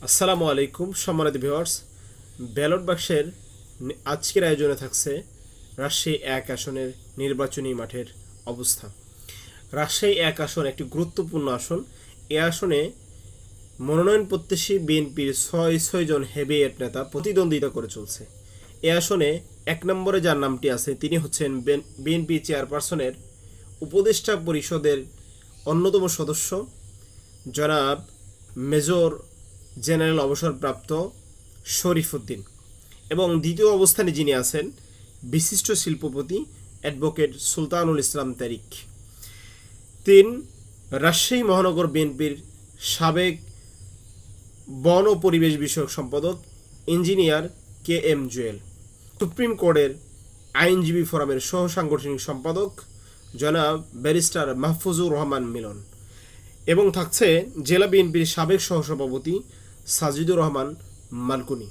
আসসালামু আলাইকুম সম্মানিত ভিউয়ার্স। ব্যালট বাক্সের আজকের আয়োজনে থাকছে রাজশাহী ১ আসনের নির্বাচনী মাঠের অবস্থা। রাজশাহী ১ আসন একটি গুরুত্বপূর্ণ আসন। এ আসনে মনোনয়ন প্রত্যাশী বিএনপির ছয় জন হেভিওয়েট নেতা প্রতিদ্বন্দ্বিতা করে চলছে। এ আসনে ১ নম্বরে যার নামটি আছে তিনি হচ্ছেন বিএনপি চেয়ারপারসনের উপদেষ্টা পরিষদের অন্যতম সদস্য জনাব মেজর জেনারেল অবসরপ্রাপ্ত শরীফ উদ্দিন। এবং দ্বিতীয় অবস্থানে যিনি আছেন বিশিষ্ট শিল্পপতি অ্যাডভোকেট সুলতানুল ইসলাম তারিক। ৩, রাজশাহী মহানগর বিএনপির সাবেক বন ও পরিবেশ বিষয়ক সম্পাদক engineer K M Jewel. Supreme কোর্টের আইনজীবী ফোরামের সহ সাংগঠনিক সম্পাদক জনাব ব্যারিস্টার মাহফুজুর রহমান মিলন। এবং থাকছে জেলা বিএনপির সাবেক সহসভাপতি সাজিদুর রহমান মালকুনি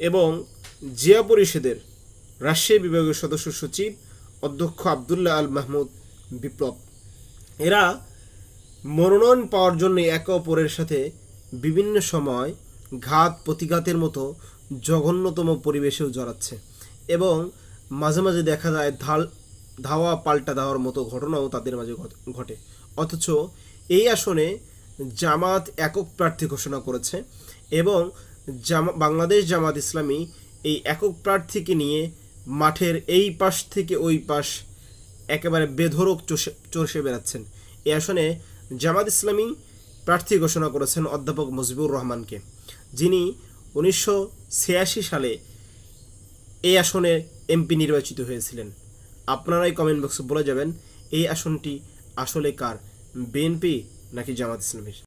এবং জিয়া পরিষদের রাজশাহী বিভাগের সদস্য সচিব অধ্যক্ষ আবদুল্লাহ আল মাহমুদ বিপ্লব। এরা মনোনয়ন পাওয়ার জন্য একে অপরের সাথে বিভিন্ন সময় ঘাত প্রতিঘাতের মতো জঘন্যতম পরিবেশেও জড়াচ্ছে এবং মাঝে মাঝে দেখা যায় ধাওয়া পাল্টা দেওয়ার মতো ঘটনাও তাদের মাঝে ঘটে। অথচ এই আসনে জামাত একক প্রার্থী ঘোষণা করেছে এবং বাংলাদেশ জামাত ইসলামী এই একক প্রার্থীকে নিয়ে মাঠের এই পাশ থেকে ওই পাশ একেবারে বেধড়ক চষে বেড়াচ্ছেন। এই আসনে জামাত ইসলামী প্রার্থী ঘোষণা করেছেন অধ্যাপক মুজিবুর রহমানকে, যিনি 1986 সালে এই আসনে এমপি নির্বাচিত হয়েছিলেন। আপনারাই কমেন্ট বক্সে বলে যাবেন এই আসনটি আসলে কার, বিএনপি নাকি জামাত ইসলামীর।